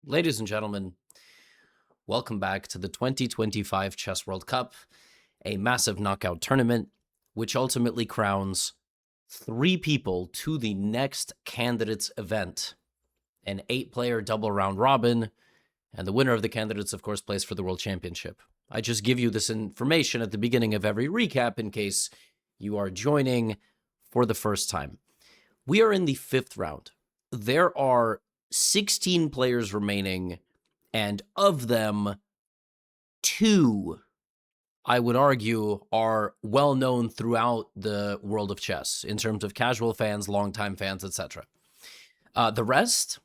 Ladies and gentlemen, welcome back to the 2025 Chess World Cup, a massive knockout tournament which ultimately crowns 3 people to the next candidates event, an 8-player double round robin, and the winner of the candidates, of course, plays for the World Championship. I just give you this information at the beginning of every recap in case you are joining for the first time. We are in the 5th round. There are 16 players remaining, and of them, 2, I would argue, are well known throughout the world of chess in terms of casual fans, longtime fans, etc. The rest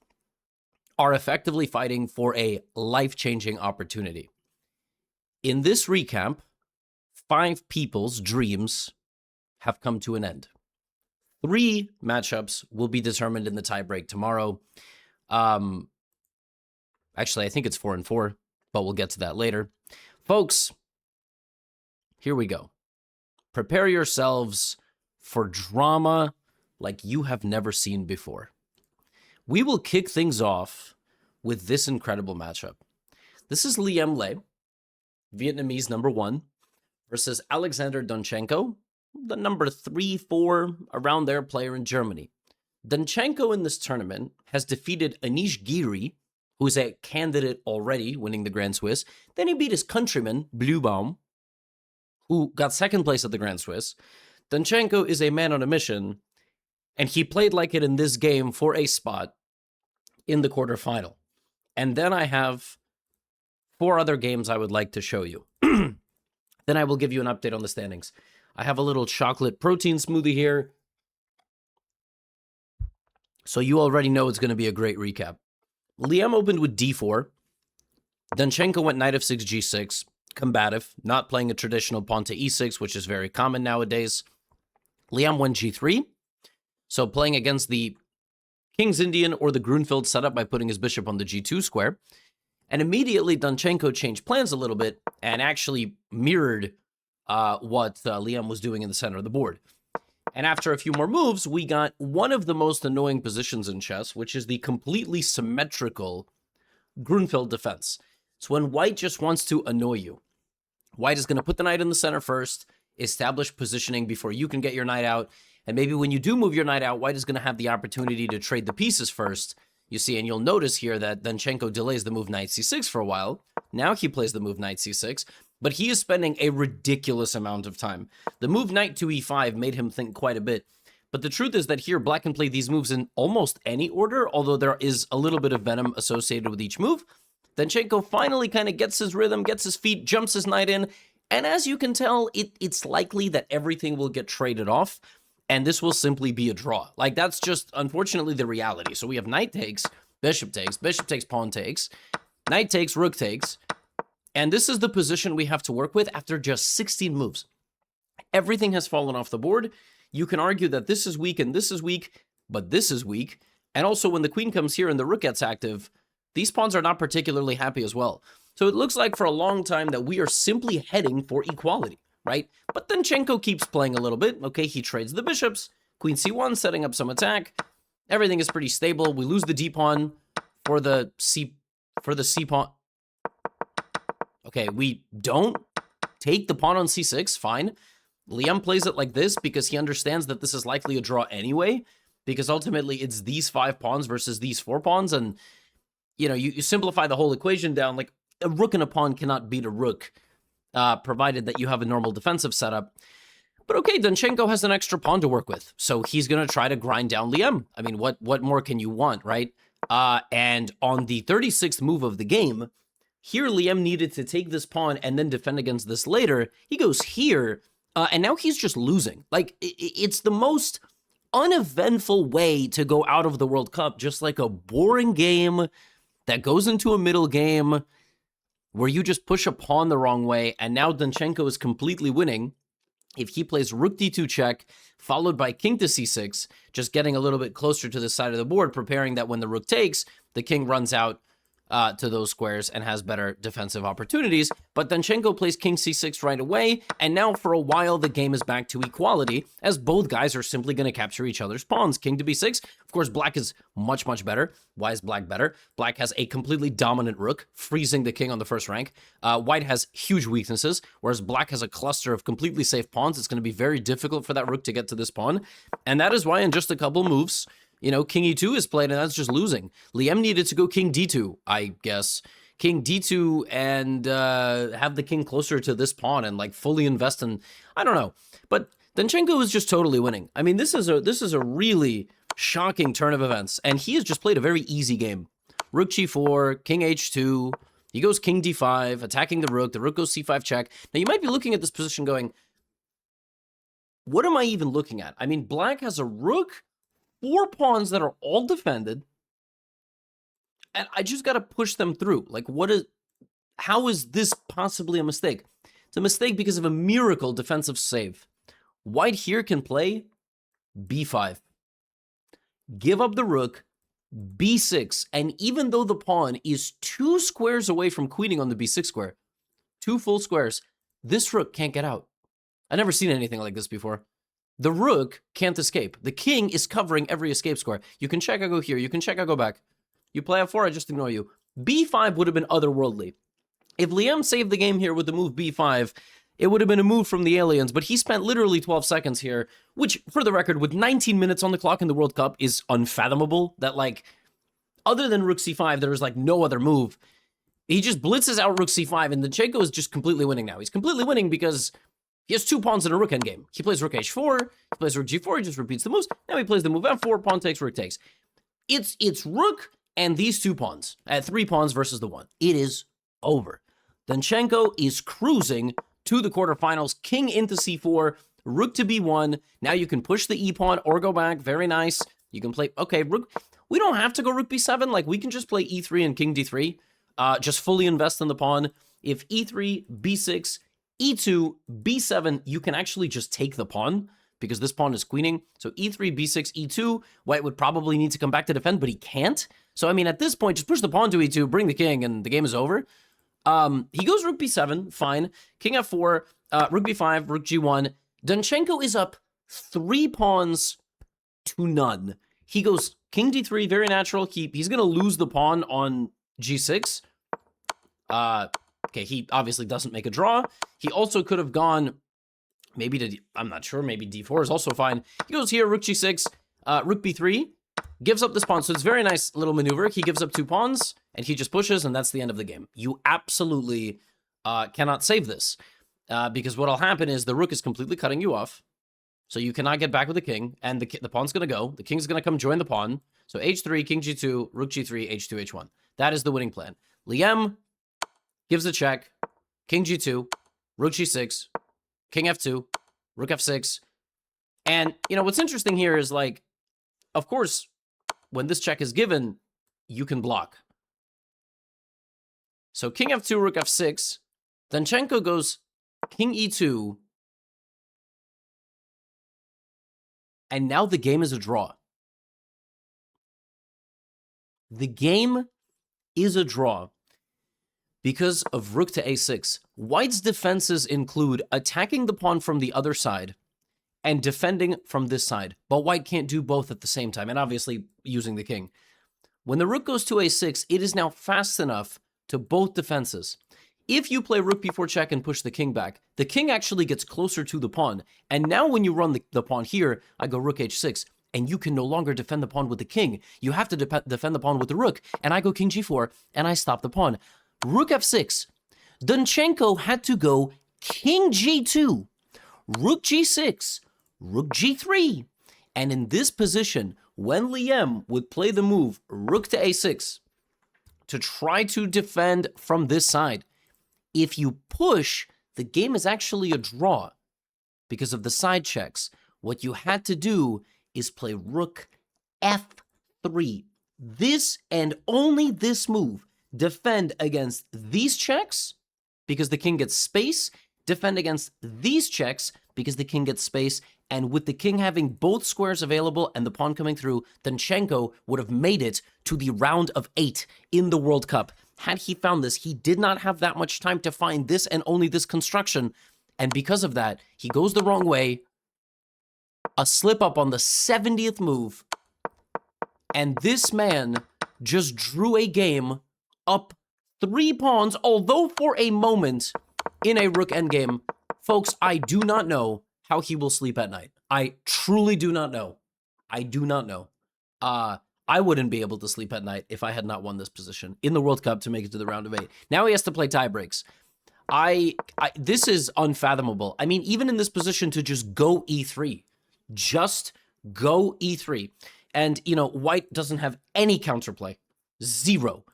are effectively fighting for a life-changing opportunity. In this recap, 5 people's dreams have come to an end. 3 matchups will be determined in the tiebreak tomorrow. Actually, I think it's 4 and 4, but we'll get to that later. Folks, here we go. Prepare yourselves for drama like you have never seen before. We will kick things off with this incredible matchup. This is Liam Le, Vietnamese number 1, versus Alexander Donchenko, the number 3-4 around there player in Germany. Donchenko in this tournament has defeated Anish Giri, who's a candidate already winning the Grand Swiss. Then he beat his countryman, Bluebaum, who got 2nd place at the Grand Swiss. Donchenko is a man on a mission, and he played like it in this game for a spot in the quarterfinal. And then I have 4 other games I would like to show you. Then I will give you an update on the standings. I have a little chocolate protein smoothie here, so you already know it's going to be a great recap. Liam opened with d4. Donchenko went knight f6, g6. Combative, not playing a traditional pawn to e6, which is very common nowadays. Liam went g3. So playing against the King's Indian or the Grunfeld setup by putting his bishop on the g2 square. And immediately Donchenko changed plans a little bit and actually mirrored what Liam was doing in the center of the board. And after a few more moves, we got one of the most annoying positions in chess, which is the completely symmetrical Grunfeld defense. It's when white just wants to annoy you. White is going to put the knight in the center first, establish positioning before you can get your knight out, and maybe when you do move your knight out, white is going to have the opportunity to trade the pieces first, you see, and you'll notice here that Donchenko delays the move knight c6 for a while. Now he plays the move knight c6, but he is spending a ridiculous amount of time. The move knight to e5 made him think quite a bit, but the truth is that here black can play these moves in almost any order, although there is a little bit of venom associated with each move. Donchenko finally kind of gets his rhythm, gets his feet, jumps his knight in, and as you can tell, it's likely that everything will get traded off, and this will simply be a draw. Like, that's just, unfortunately, the reality. So we have knight takes, bishop takes, pawn takes, knight takes, rook takes, and this is the position we have to work with after just 16 moves. Everything has fallen off the board. You can argue that this is weak and this is weak, but this is weak. And also, when the queen comes here and the rook gets active, these pawns are not particularly happy as well. So it looks like for a long time that we are simply heading for equality, right? But Donchenko keeps playing a little bit. Okay, he trades the bishops. Queen c1, setting up some attack. Everything is pretty stable. We lose the d pawn for the c pawn. Okay, we don't take the pawn on c6. Fine. Liam plays it like this because he understands that this is likely a draw anyway, because ultimately it's these 5 pawns versus these 4 pawns, and you know, you simplify the whole equation down. Like, a rook and a pawn cannot beat a rook, provided that you have a normal defensive setup. But okay, Donchenko has an extra pawn to work with, so he's going to try to grind down Liam. I mean, what more can you want, right? And on the 36th move of the game, here Liam needed to take this pawn and then defend against this later. He goes here, and now he's just losing. Like, it's the most uneventful way to go out of the World Cup, just like a boring game that goes into a middle game where you just push a pawn the wrong way, and now Donchenko is completely winning. If he plays rook d2 check, followed by king to c6, just getting a little bit closer to the side of the board, preparing that when the rook takes, the king runs out to those squares and has better defensive opportunities. But Danchenko plays king c6 right away, and now for a while the game is back to equality, as both guys are simply going to capture each other's pawns. King to b6. Of course, black is much, much better. Why is black better? Black has a completely dominant rook, freezing the king on the first rank. White has huge weaknesses, whereas black has a cluster of completely safe pawns. It's going to be very difficult for that rook to get to this pawn, and that is why in just a couple moves, you know, king e2 is played, and that's just losing. Liam needed to go king d2, I guess. King d2 and have the king closer to this pawn and, like, fully invest in... I don't know. But Danchenko is just totally winning. I mean, this is a really shocking turn of events, and he has just played a very easy game. Rook g4, king h2, he goes king d5, attacking the rook goes c5 check. Now, you might be looking at this position going, what am I even looking at? I mean, black has a rook, 4 pawns that are all defended, and I just got to push them through. Like, how is this possibly a mistake? It's a mistake because of a miracle defensive save. White here can play b5. Give up the rook, b6, and even though the pawn is 2 squares away from queening on the b6 square, 2 full squares, this rook can't get out. I've never seen anything like this before. The rook can't escape. The king is covering every escape square. You can check, I go here. You can check, I go back. You play f4, I just ignore you. b5 would have been otherworldly. If Liam saved the game here with the move b5, it would have been a move from the aliens, but he spent literally 12 seconds here, which, for the record, with 19 minutes on the clock in the World Cup is unfathomable. That, like, other than rook c5, there is, like, no other move. He just blitzes out rook c5, and Danchenko is just completely winning now. He's completely winning because he has 2 pawns in a rook endgame. He plays rook h4, he plays rook g4, he just repeats the moves. Now he plays the move f4, pawn takes, rook takes. It's rook and these 2 pawns at 3 pawns versus the 1. It is over. Danchenko is cruising to the quarterfinals. King into c4, rook to b1. Now you can push the e-pawn or go back. Very nice. You can play, okay, rook. We don't have to go rook b7. Like, we can just play e3 and king d3. Just fully invest in the pawn. If e3, b6, e2, b7, you can actually just take the pawn because this pawn is queening. So e3, b6, e2, white would probably need to come back to defend, but he can't. So, I mean, at this point, just push the pawn to e2, bring the king, and the game is over. He goes rook b7, fine. King f4, rook b5, rook g1. Danchenko is up 3 pawns to none. He goes king d3, very natural. He's going to lose the pawn on g6. Okay, he obviously doesn't make a draw. He also could have gone maybe to, I'm not sure, maybe d4 is also fine. He goes here, rook g6, rook b3, gives up this pawn. So it's a very nice little maneuver. He gives up 2 pawns, and he just pushes, and that's the end of the game. You absolutely cannot save this, because what'll happen is the rook is completely cutting you off, so you cannot get back with the king, and the pawn's going to go. The king's going to come join the pawn. So h3, king g2, rook g3, h2, h1. That is the winning plan. Liam gives a check, king g2, rook g6, king f2, rook f6. And, you know, what's interesting here is, like, of course, when this check is given, you can block. So king f2, rook f6. Danchenko goes king e2. And now the game is a draw. The game is a draw because of rook to a6. White's defenses include attacking the pawn from the other side and defending from this side. But white can't do both at the same time, and obviously using the king. When the rook goes to a6, it is now fast enough to both defenses. If you play rook b4 check and push the king back, the king actually gets closer to the pawn. And now when you run the pawn here, I go rook h6, and you can no longer defend the pawn with the king. You have to defend the pawn with the rook, and I go king g4, and I stop the pawn. Rook f6. Danchenko had to go king g2, rook g6, rook g3. And in this position, when Liam would play the move rook to a6 to try to defend from this side, if you push, the game is actually a draw because of the side checks. What you had to do is play rook f3. This and only this move. Defend against these checks because the king gets space. Defend against these checks because the king gets space. And with the king having both squares available and the pawn coming through, Danchenko would have made it to the round of 8 in the World Cup. Had he found this, he did not have that much time to find this and only this construction. And because of that, he goes the wrong way. A slip up on the 70th move. And this man just drew a game up 3 pawns, although for a moment in a rook endgame. Folks, I do not know how he will sleep at night. I truly do not know. I do not know. I wouldn't be able to sleep at night if I had not won this position in the World Cup to make it to the round of 8. Now he has to play tie breaks. This is unfathomable. I mean, even in this position to just go e3. Just go e3. And, you know, white doesn't have any counterplay. Zero.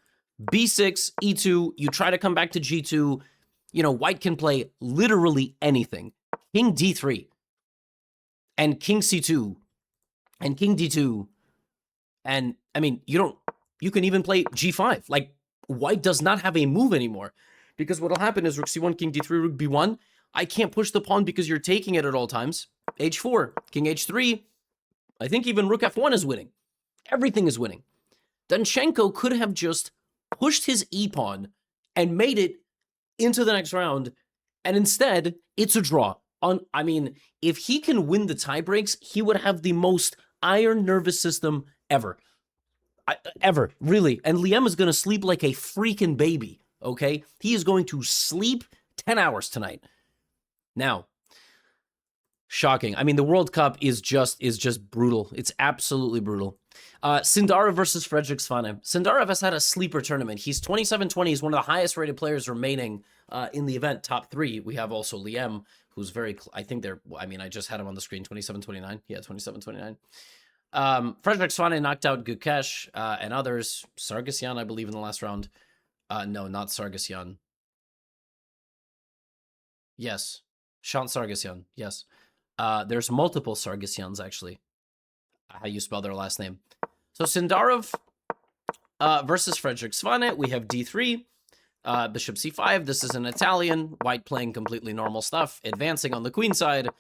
b6, e2, you try to come back to g2. You know, white can play literally anything. King d3. And king c2. And king d2. And, I mean, you can even play g5. Like, white does not have a move anymore. Because what'll happen is rook c1, king d3, rook b1. I can't push the pawn because you're taking it at all times. h4, king h3. I think even rook f1 is winning. Everything is winning. Danchenko could have just pushed his e-pawn and made it into the next round. And instead, it's a draw. I mean, if he can win the tie breaks, he would have the most iron nervous system ever. Ever, really. And Liam is going to sleep like a freaking baby, okay? He is going to sleep 10 hours tonight. Now, shocking. I mean, the World Cup is just brutal. It's absolutely brutal. Sindarov versus Fredrik Svane. Sindarov has had a sleeper tournament. He's 27-20. He's one of the highest rated players remaining in the event, top 3. We have also Liam, who's very, I just had him on the screen, 27-29. Yeah, 27-29. Fredrik Svane knocked out Gukesh and others. Sargsyan, I believe, in the last round. No, not Sargsyan. Yes. Shant Sargsyan, yes. There's multiple Sargasyans, actually. How you spell their last name. So Sindarov versus Fredrik Svane. We have d3, bishop c5. This is an Italian. White playing completely normal stuff. Advancing on the queen side.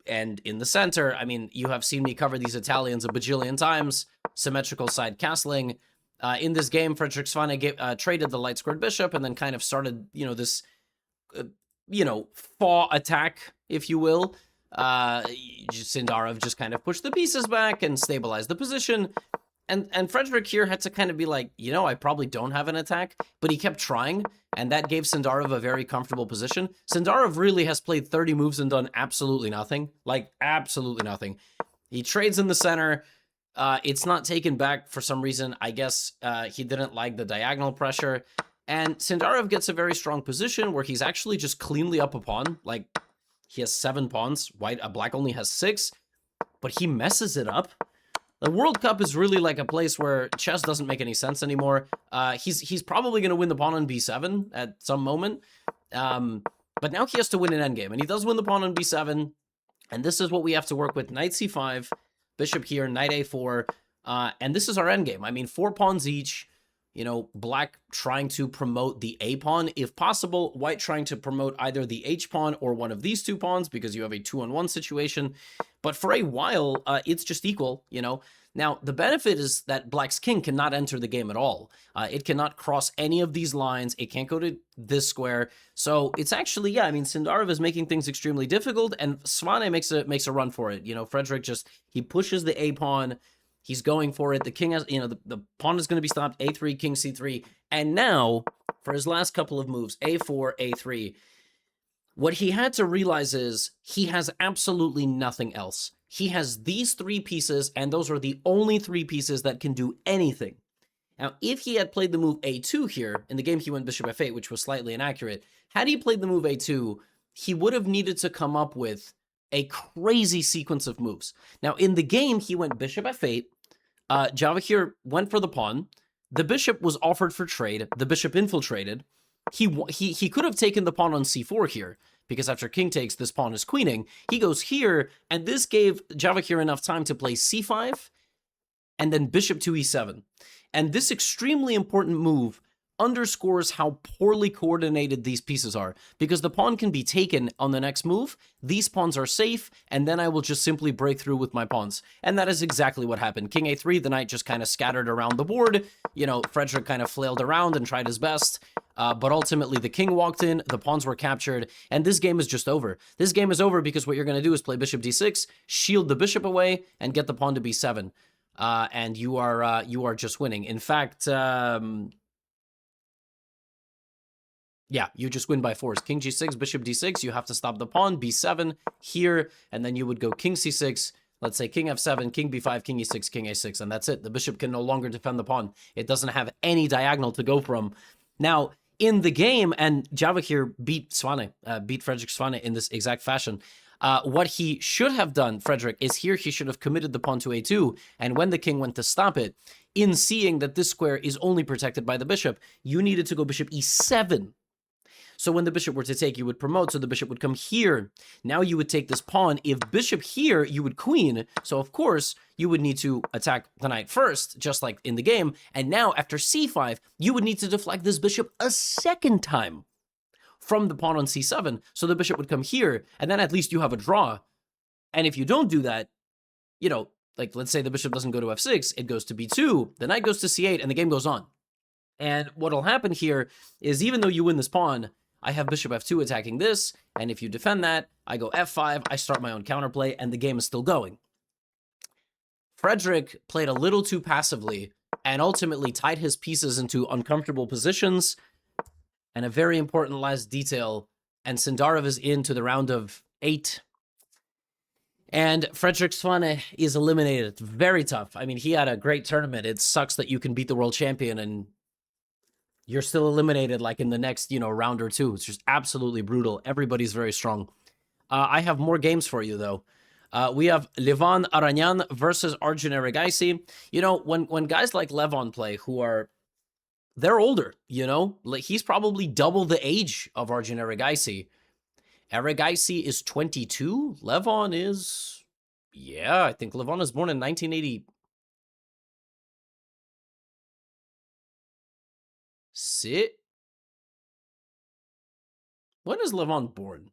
And in the center, I mean, you have seen me cover these Italians a bajillion times. Symmetrical side castling. In this game, Fredrik Svane traded the light squared bishop and then kind of started, this... faux attack, if you will. Sindarov just kind of pushed the pieces back and stabilized the position. And Fredrik here had to kind of be like, I probably don't have an attack, but he kept trying, and that gave Sindarov a very comfortable position. Sindarov really has played 30 moves and done absolutely nothing. Like, absolutely nothing. He trades in the center. It's not taken back for some reason. I guess he didn't like the diagonal pressure. And Sindarov gets a very strong position where he's actually just cleanly up a pawn. Like, he has 7 pawns. Black only has 6. But he messes it up. The World Cup is really like a place where chess doesn't make any sense anymore. He's probably going to win the pawn on b7 at some moment. But now he has to win an endgame. And he does win the pawn on b7. And this is what we have to work with. Knight c5, bishop here, knight a4. And this is our endgame. I mean, 4 pawns each. Black trying to promote the A pawn, if possible. White trying to promote either the H pawn or one of these 2 pawns because you have a 2-on-1 situation. But for a while, it's just equal, Now, the benefit is that Black's king cannot enter the game at all. It cannot cross any of these lines. It can't go to this square. So it's actually, Sindarov is making things extremely difficult, and Svane makes a run for it. Fredrik he pushes the A pawn. He's going for it. The king has, the pawn is going to be stopped. A3, king c3. And now, for his last couple of moves, a4, a3, what he had to realize is he has absolutely nothing else. He has these 3 pieces, and those are the only 3 pieces that can do anything. Now, if he had played the move a2 here, in the game he went bishop f8, which was slightly inaccurate, had he played the move a2, he would have needed to come up with a crazy sequence of moves. Now, in the game, he went bishop f8. Javahir went for the pawn. The bishop was offered for trade. The bishop infiltrated. He could have taken the pawn on c4 here, because after king takes, this pawn is queening. He goes here, and this gave Javahir enough time to play c5, and then bishop to e7. And this extremely important move underscores how poorly coordinated these pieces are, because the pawn can be taken on the next move, these pawns are safe, and then I will just simply break through with my pawns. And that is exactly what happened. King a3, the knight just kind of scattered around the board. You know, Frederick kind of flailed around and tried his best, but ultimately the king walked in, the pawns were captured, and this game is just over. This game is over because what you're going to do is play bishop d6, shield the bishop away, and get the pawn to b7. And you are just winning. In fact, yeah, you just win by force. King g6, bishop d6, you have to stop the pawn, b7 here, and then you would go king c6, let's say king f7, king b5, king e6, king a6, and that's it. The bishop can no longer defend the pawn. It doesn't have any diagonal to go from. Now, in the game, and Java here beat Swane, beat Frederick Swane in this exact fashion. What he should have done, Frederick, is here he should have committed the pawn to a2, and when the king went to stop it, in seeing that this square is only protected by the bishop, you needed to go bishop e7. So when the bishop were to take, you would promote, so the bishop would come here. Now you would take this pawn. If bishop here, you would queen. So of course, you would need to attack the knight first, just like in the game. And now after c5, you would need to deflect this bishop a second time from the pawn on c7. So the bishop would come here, and then at least you have a draw. And if you don't do that, you know, like let's say the bishop doesn't go to f6, it goes to b2, the knight goes to c8, and the game goes on. And what'll happen here is even though you win this pawn, I have bishop f2 attacking this, and if you defend that, I go f5, I start my own counterplay, and the game is still going. Frederick played a little too passively and ultimately tied his pieces into uncomfortable positions. And a very important last detail, and Sindarov is into the round of 8. And Frederick Swane is eliminated. It's very tough. I mean, he had a great tournament. It sucks that you can beat the world champion and you're still eliminated like in the next, you know, round or two. It's just absolutely brutal. Everybody's very strong. I have more games for you, though. We have Levan Aranyan versus Arjun Erigaisi. You know, when guys like Levon play, they're older, you know? Like, he's probably double the age of Arjun Erigaisi. Erigaisi is 22. Levon is... Yeah, I think Levon is born in 1980... Sit. When is Levon born?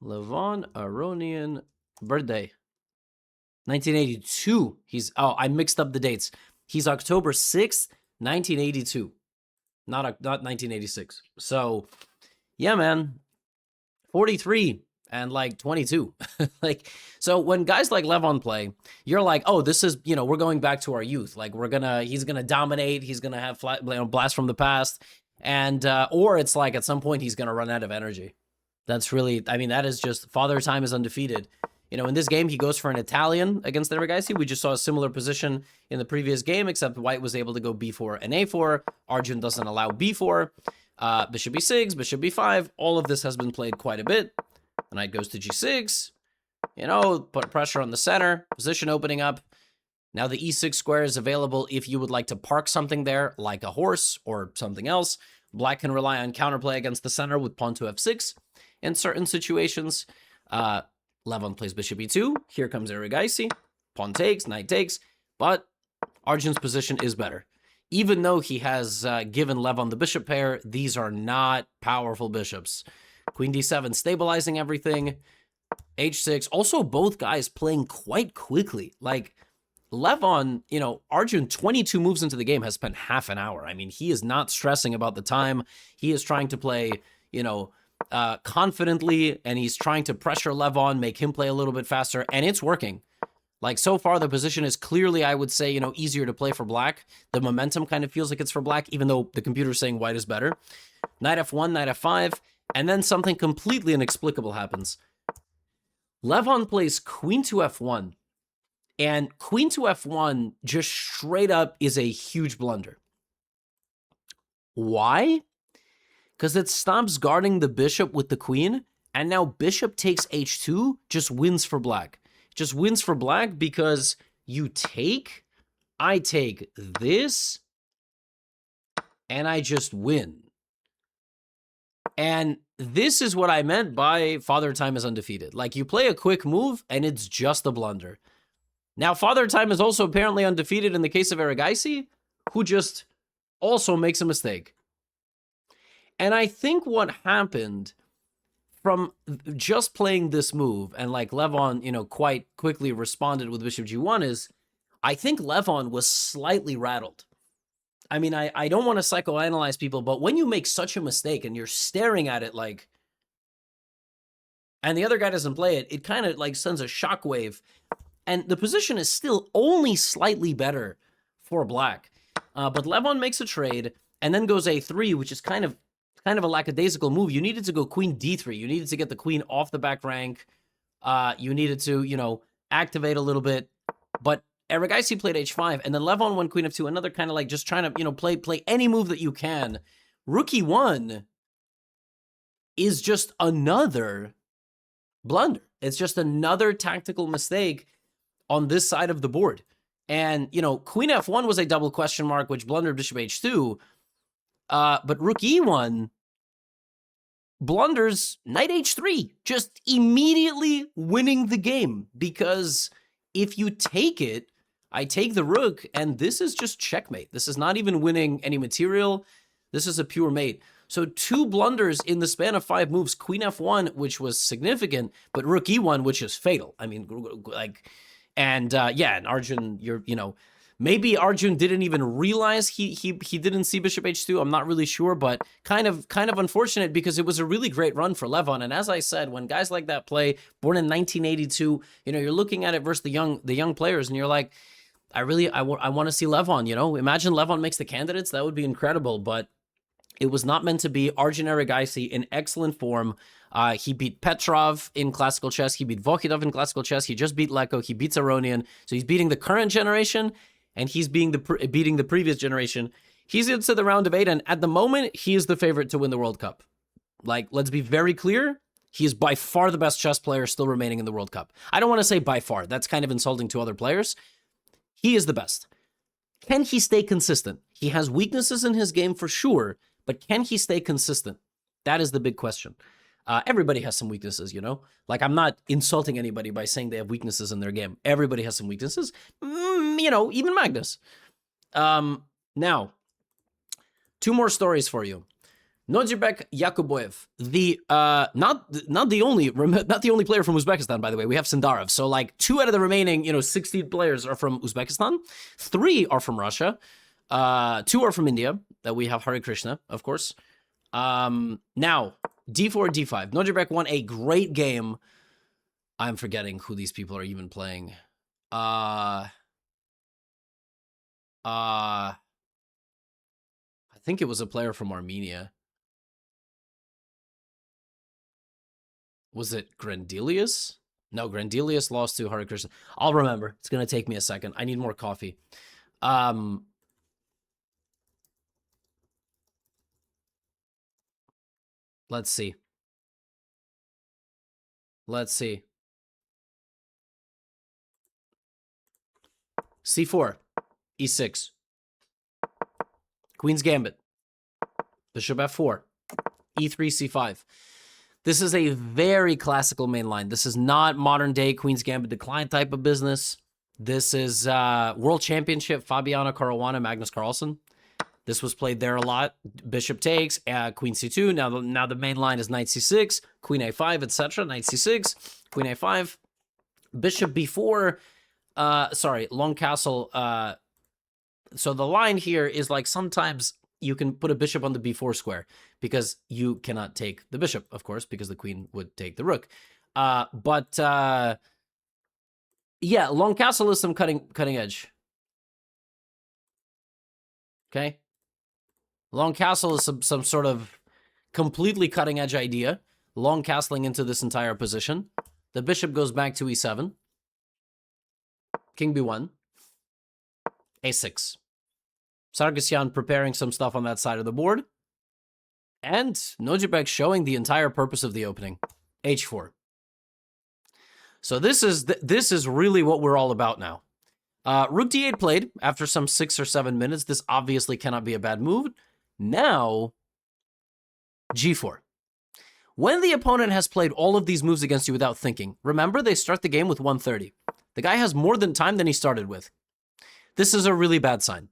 Levon Aronian birthday. 1982. Oh, I mixed up the dates. He's October 6th, 1982. Not 1986. So, yeah, man. 43 and like 22. Like, so when guys like Levon play, you're like, oh, this is, you know, we're going back to our youth. Like, he's gonna dominate. He's gonna have blast from the past. And, or it's like at some point he's gonna run out of energy. That's really, I mean, that is just, Father Time is undefeated. You know, in this game, he goes for an Italian against Erigaisi. We just saw a similar position in the previous game, except White was able to go b4 and a4. Arjun doesn't allow b4. Bishop b6, bishop b5. All of this has been played quite a bit. The knight goes to g6. You know, put pressure on the center. Position opening up. Now the e6 square is available if you would like to park something there, like a horse or something else. Black can rely on counterplay against the center with pawn to f6 in certain situations. Levon plays bishop e2. Here comes Erigaisi. Pawn takes, knight takes. But Arjun's position is better. Even though he has given Levon the bishop pair, these are not powerful bishops. Queen d7 stabilizing everything. h6. Also, both guys playing quite quickly. Like, Levon, you know, Arjun, 22 moves into the game, has spent half an hour. I mean, he is not stressing about the time. He is trying to play, you know, confidently, and he's trying to pressure Levon, make him play a little bit faster, and it's working. Like, so far, the position is clearly, I would say, you know, easier to play for Black. The momentum kind of feels like it's for Black, even though the computer's saying White is better. Knight f1, knight f5, and then something completely inexplicable happens. Levon plays queen to f1, and queen to f1 just straight up is a huge blunder. Why? Because it stops guarding the bishop with the queen, and now bishop takes h2 just wins for Black. Just wins for Black because you take, I take this, and I just win. And this is what I meant by Father Time is undefeated. Like, you play a quick move, and it's just a blunder. Now, Father Time is also apparently undefeated in the case of Erigaisi, who just also makes a mistake. And I think what happened from just playing this move, and like Levon, you know, quite quickly responded with bishop g1, is I think Levon was slightly rattled. I mean, I don't want to psychoanalyze people, but when you make such a mistake and you're staring at it like, and the other guy doesn't play it, it kind of like sends a shockwave. And the position is still only slightly better for black. But Levon makes a trade and then goes a3, which is kind of a lackadaisical move. You needed to go queen d3. You needed to get the queen off the back rank. You needed to, you know, activate a little bit. But Erigaisi played h5, and then Levon went queen f2, another kind of like just trying to, you know, play any move that you can. Rook e1 is just another blunder. It's just another tactical mistake on this side of the board. And, you know, queen f1 was a double question mark, which blundered bishop h2. But rook e1 blunders knight h3, just immediately winning the game. Because if you take it, I take the rook, and this is just checkmate. This is not even winning any material. This is a pure mate. So 2 blunders in the span of 5 moves, queen f1, which was significant, but rook e1, which is fatal. I mean, like, and yeah, and Arjun, you know, maybe Arjun didn't even realize he didn't see bishop h2. I'm not really sure, but kind of unfortunate, because it was a really great run for Levon. And as I said, when guys like that play, born in 1982, you know, you're looking at it versus the young players, and you're like, I want to see Levon, you know? Imagine Levon makes the candidates. That would be incredible, but it was not meant to be. Arjun Erigaisi in excellent form. He beat Petrov in classical chess. He beat Vokhidov in classical chess. He just beat Leko. He beats Aronian. So he's beating the current generation, and he's beating the previous generation. He's into the round of 8, and at the moment, he is the favorite to win the World Cup. Like, let's be very clear. He is by far the best chess player still remaining in the World Cup. I don't want to say by far. That's kind of insulting to other players. He is the best. Can he stay consistent? He has weaknesses in his game for sure, but can he stay consistent? That is the big question. Everybody has some weaknesses, you know? Like, I'm not insulting anybody by saying they have weaknesses in their game. Everybody has some weaknesses. You know, even Magnus. Now, 2 more stories for you. Nodirbek Yakuboev, the not the only player from Uzbekistan, by the way. We have Sindarov. So like 2 out of the remaining, you know, 16 players are from Uzbekistan. 3 are from Russia. 2 are from India. That we have Hare Krishna, of course. Now d4, d5. Nodirbek won a great game. I'm forgetting who these people are even playing. I think it was a player from Armenia. Was it Grandelius? No, Grandelius lost to Hare Krishna. I'll remember. It's going to take me a second. I need more coffee. Let's see. C4, E6. Queen's Gambit. Bishop F4. E3, C5. This is a very classical main line. This is not modern day Queen's Gambit decline type of business. This is World Championship, Fabiano Caruana, Magnus Carlsen. This was played there a lot. Bishop takes, Queen C2. Now the main line is Knight C6, Queen A5, etc. Knight C6, Queen A5, Bishop B4. Sorry, long castle. So the line here is like sometimes you can put a bishop on the b4 square because you cannot take the bishop, of course, because the queen would take the rook. Yeah, long castle is some cutting edge. Okay, long castle is some sort of completely cutting edge idea. Long castling into this entire position. The bishop goes back to e7. King b1. a6. Sargsyan preparing some stuff on that side of the board. And Nodirbek showing the entire purpose of the opening. h4. So this is really what we're all about now. Rook d8 played after some 6 or 7 minutes. This obviously cannot be a bad move. Now, g4. When the opponent has played all of these moves against you without thinking, remember they start the game with 130. The guy has more time than he started with. This is a really bad sign.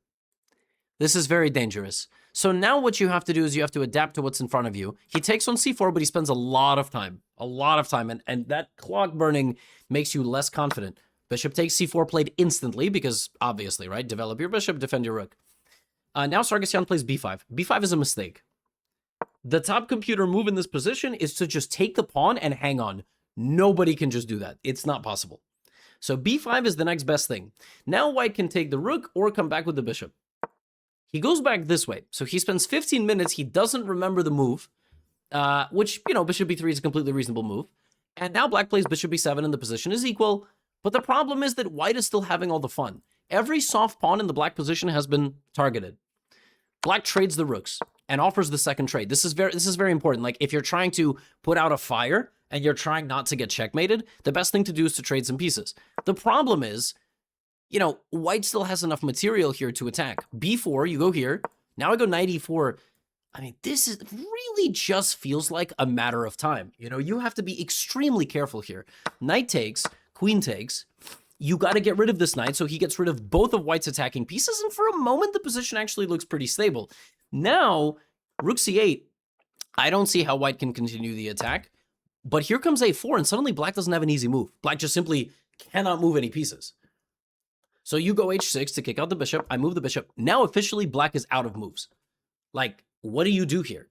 This is very dangerous. So now what you have to do is you have to adapt to what's in front of you. He takes on c4, but he spends a lot of time. And that clock burning makes you less confident. Bishop takes c4 played instantly because, obviously, right? Develop your bishop, defend your rook. Now Sargsyan plays b5. b5 is a mistake. The top computer move in this position is to just take the pawn and hang on. Nobody can just do that. It's not possible. So b5 is the next best thing. Now white can take the rook or come back with the bishop. He goes back this way. So he spends 15 minutes. He doesn't remember the move, which, bishop b3 is a completely reasonable move. And now black plays bishop b7 and the position is equal. But the problem is that white is still having all the fun. Every soft pawn in the black position has been targeted. Black trades the rooks and offers the second trade. This is very important. Like, if you're trying to put out a fire and you're trying not to get checkmated, the best thing to do is to trade some pieces. The problem is, white still has enough material here to attack. b4, you go here. Now I go knight e4. I mean, this is really just feels like a matter of time. You have to be extremely careful here. Knight takes, queen takes. You got to get rid of this knight, so he gets rid of both of white's attacking pieces, and for a moment, the position actually looks pretty stable. Now, rook c8, I don't see how white can continue the attack, but here comes a4, and suddenly black doesn't have an easy move. Black just simply cannot move any pieces. So you go h6 to kick out the bishop. I move the bishop. Now, officially, black is out of moves. Like, what do you do here?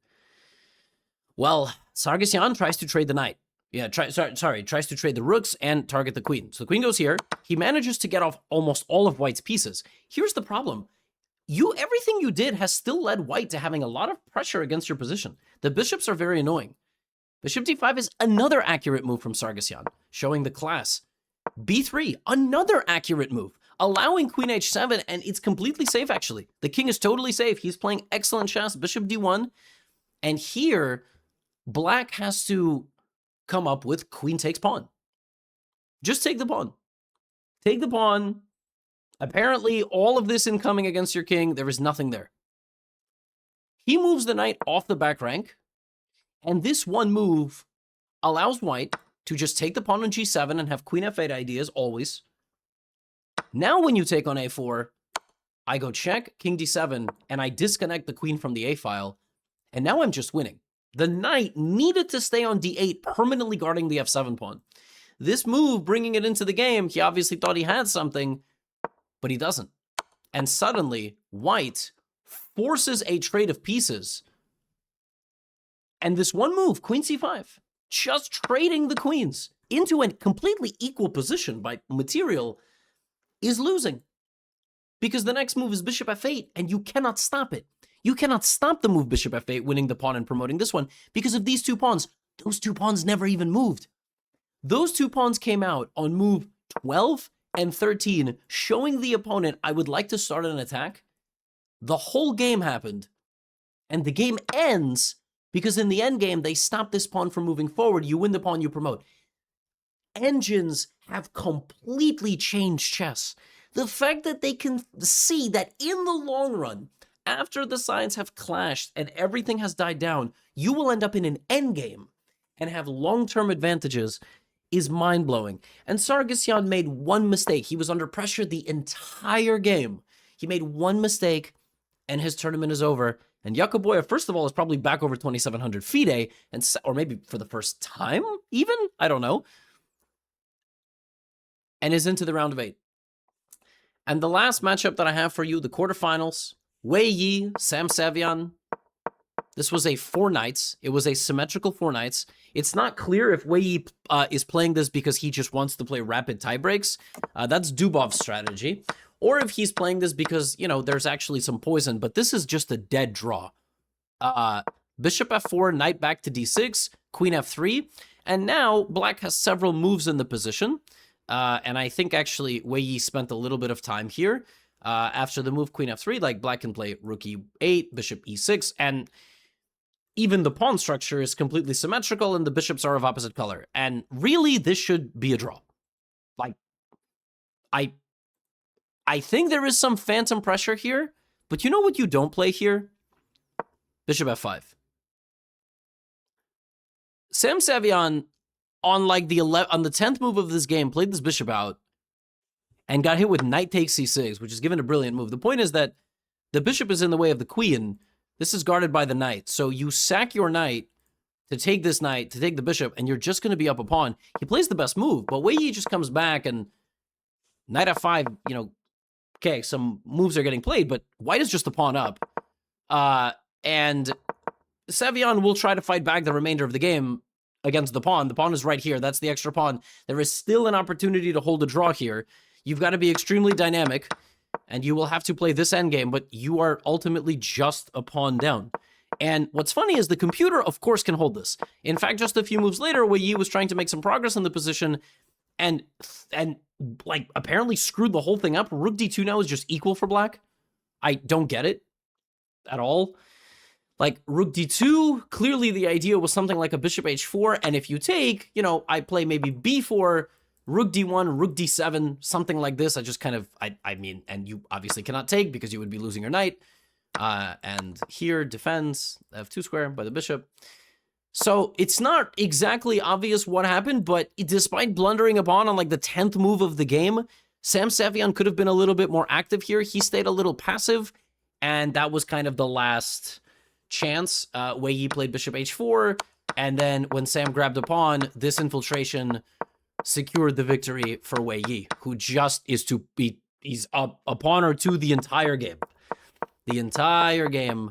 Well, Sargsyan tries to trade the knight. Yeah, tries to trade the rooks and target the queen. So the queen goes here. He manages to get off almost all of white's pieces. Here's the problem. Everything you did has still led white to having a lot of pressure against your position. The bishops are very annoying. Bishop d5 is another accurate move from Sargsyan, showing the class. b3, another accurate move, allowing queen h7, and it's completely safe, actually. The king is totally safe. He's playing excellent chess. Bishop d1. And here, black has to come up with queen takes pawn. Just take the pawn. Take the pawn. Apparently, all of this incoming against your king, there is nothing there. He moves the knight off the back rank, and this one move allows white to just take the pawn on g7 and have queen f8 ideas, always. Now when you take on a4, I go check, king d7, and I disconnect the queen from the a file, and now I'm just winning. The knight needed to stay on d8, permanently guarding the f7 pawn. This move, bringing it into the game, he obviously thought he had something, but he doesn't. And suddenly, white forces a trade of pieces. And this one move, queen c5, just trading the queens into a completely equal position by material, is losing. Because the next move is bishop f8, and you cannot stop it. You cannot stop the move bishop f8, winning the pawn and promoting this one, because of these two pawns. Those two pawns never even moved. Those two pawns came out on move 12 and 13, showing the opponent, I would like to start an attack. The whole game happened, and the game ends because in the endgame, they stop this pawn from moving forward. You win the pawn, you promote. Engines have completely changed chess. The fact that they can see that in the long run, after the sides have clashed and everything has died down, you will end up in an endgame and have long-term advantages is mind-blowing. And Sargsyan made one mistake. He was under pressure the entire game. He made one mistake, and his tournament is over. And Yakoboyev, first of all, is probably back over 2,700 FIDE, or maybe for the first time, even? I don't know. And is into the round of 8. And the last matchup that I have for you, the quarterfinals, Wei Yi, Sam Savian. This was a 4 knights. It was a symmetrical 4 knights. It's not clear if Wei Yi is playing this because he just wants to play rapid tiebreaks. That's Dubov's strategy. Or if he's playing this because, there's actually some poison. But this is just a dead draw. Bishop f4, knight back to d6, queen f3. And now black has several moves in the position. And I think actually Wei Yi spent a little bit of time here. After the move queen f3, like black can play rook e8, bishop e6, and even the pawn structure is completely symmetrical and the bishops are of opposite color. And really, this should be a draw. Like, I think there is some phantom pressure here, but you know what you don't play here? Bishop f5. Sam Savian, on like the 10th move of this game, played this bishop out, and got hit with knight takes c6, which is given a brilliant move. The point is that the bishop is in the way of the queen. This is guarded by the knight. So you sack your knight to take this knight, to take the bishop, and you're just going to be up a pawn. He plays the best move, but Wei Yi just comes back and knight f5, okay, some moves are getting played, but white is just a pawn up. And Sevian will try to fight back the remainder of the game against the pawn. The pawn is right here. That's the extra pawn. There is still an opportunity to hold a draw here. You've got to be extremely dynamic, and you will have to play this endgame, but you are ultimately just a pawn down. And what's funny is the computer, of course, can hold this. In fact, just a few moves later, Wei Yi was trying to make some progress in the position and like apparently screwed the whole thing up. Rook d2 now is just equal for black. I don't get it at all. Like rook d2, clearly the idea was something like a bishop h4, and if you take, I play maybe b4, rook d1, rook d7, something like this. I just kind of, I mean, and you obviously cannot take because you would be losing your knight. And here defends f2 square by the bishop. So it's not exactly obvious what happened, but despite blundering a pawn on like the 10th move of the game, Sam Sevian could have been a little bit more active here. He stayed a little passive, and that was kind of the last chance. Wei Yi played bishop h4, and then when Sam grabbed a pawn, this infiltration secured the victory for Wei Yi, who just is to be, he's up a pawn or two the entire game. The entire game.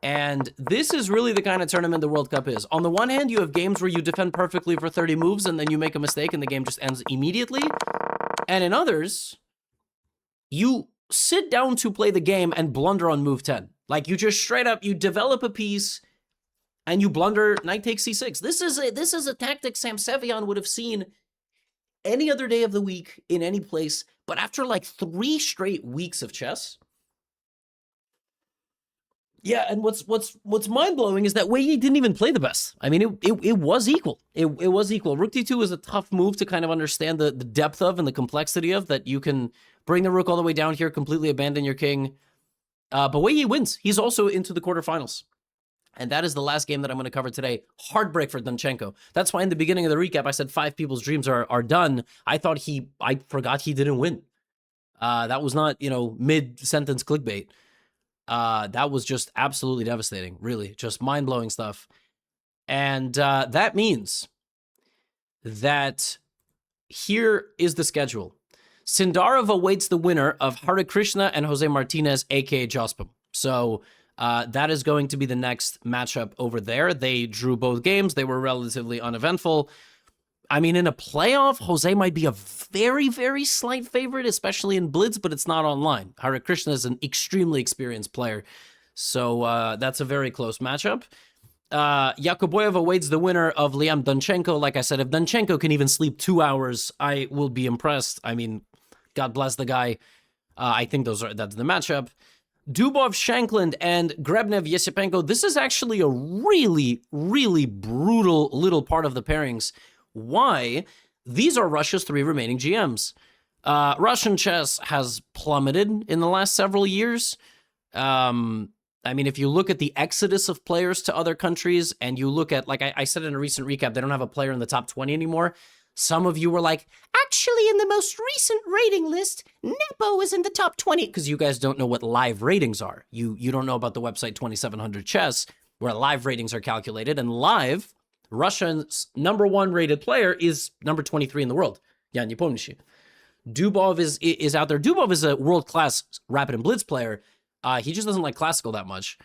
And this is really the kind of tournament the World Cup is. On the one hand, you have games where you defend perfectly for 30 moves and then you make a mistake and the game just ends immediately. And in others, you sit down to play the game and blunder on move 10. Like you just straight up, you develop a piece and you blunder knight takes c6. This is a tactic Sam Sevian would have seen any other day of the week in any place. But after like 3 straight weeks of chess, yeah, and what's mind-blowing is that Wei Yi didn't even play the best. I mean, it was equal. It was equal. Rook d2 is a tough move to kind of understand the depth of and the complexity of, that you can bring the rook all the way down here, completely abandon your king. But Wei Yi wins. He's also into the quarterfinals. And that is the last game that I'm going to cover today. Heartbreak for Danchenko. That's why in the beginning of the recap, I said 5 people's dreams are done. I forgot he didn't win. That was not, mid-sentence clickbait. That was just absolutely devastating, really, just mind-blowing stuff. And that means that here is the schedule. Sindarov awaits the winner of Hare Krishna and Jose Martinez, aka Jospin. So that is going to be the next matchup over there. They drew both games. They were relatively uneventful. I mean, in a playoff, Jose might be a very, very slight favorite, especially in Blitz, but it's not online. Hare Krishna is an extremely experienced player, so that's a very close matchup. Yakoboyev awaits the winner of Liam Danchenko. Like I said, if Danchenko can even sleep 2 hours, I will be impressed. I mean, God bless the guy. I think that's the matchup. Dubov, Shankland, and Grebnev, Yesipenko. This is actually a really, really brutal little part of the pairings. Why? These are Russia's 3 remaining GMs. Russian chess has plummeted in the last several years. I mean, if you look at the exodus of players to other countries, and you look at, like I said in a recent recap, they don't have a player in the top 20 anymore. Some of you were like, actually, in the most recent rating list, Nepo is in the top 20, because you guys don't know what live ratings are. You don't know about the website 2700 Chess, where live ratings are calculated, and live, Russia's #1 rated player is number 23 in the world, Yan Nepomniachtchi. Dubov is out there. Dubov is a world-class Rapid and Blitz player. He just doesn't like classical that much.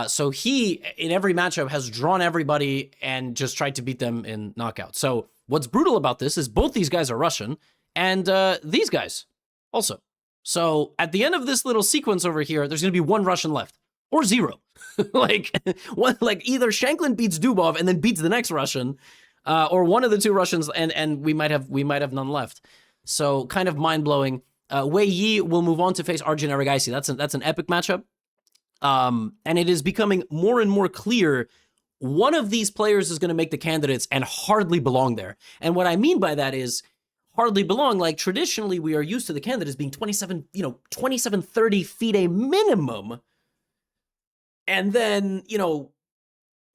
So he, in every matchup, has drawn everybody and just tried to beat them in knockout. So what's brutal about this is both these guys are Russian, and these guys also. So at the end of this little sequence over here, there's going to be 1 Russian left, or 0. like either Shankland beats Dubov and then beats the next Russian, or one of the 2 Russians, and we might have none left. So kind of mind blowing. Wei Yi will move on to face Arjun Erigaisi. That's an epic matchup, and it is becoming more and more clear one of these players is going to make the candidates and hardly belong there. And what I mean by that is hardly belong. Like traditionally, we are used to the candidates being 27, 30 feet a minimum. And then,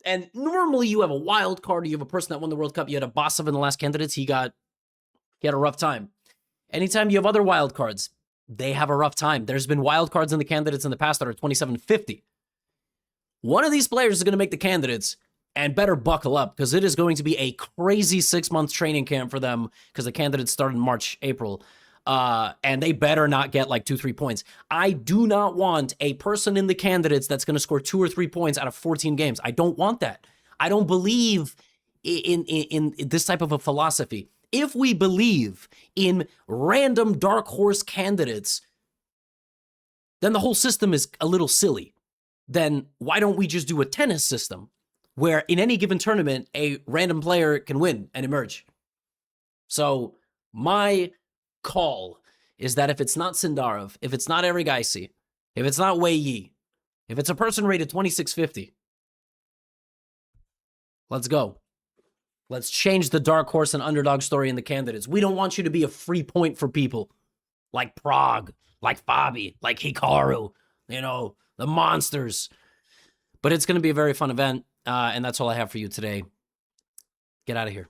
and normally you have a wild card. You have a person that won the World Cup. You had a Basov in the last candidates. He had a rough time. Anytime you have other wild cards, they have a rough time. There's been wildcards in the candidates in the past that are 2750. One of these players is going to make the candidates, and better buckle up because it is going to be a crazy 6-month training camp for them because the candidates start in March, April. And they better not get like 2-3 points. I do not want a person in the candidates that's going to score 2 or 3 points out of 14 games. I don't want that. I don't believe in this type of a philosophy. If we believe in random dark horse candidates, then the whole system is a little silly. Then why don't we just do a tennis system where in any given tournament, a random player can win and emerge? So my call is that if it's not Sindarov, if it's not Eric Geisy, if it's not Wei Yi, if it's a person rated 2650, let's go. Let's change the dark horse and underdog story in the candidates. We don't want you to be a free point for people like Prague, like Fabi, like Hikaru, the monsters. But it's going to be a very fun event, and that's all I have for you today. Get out of here.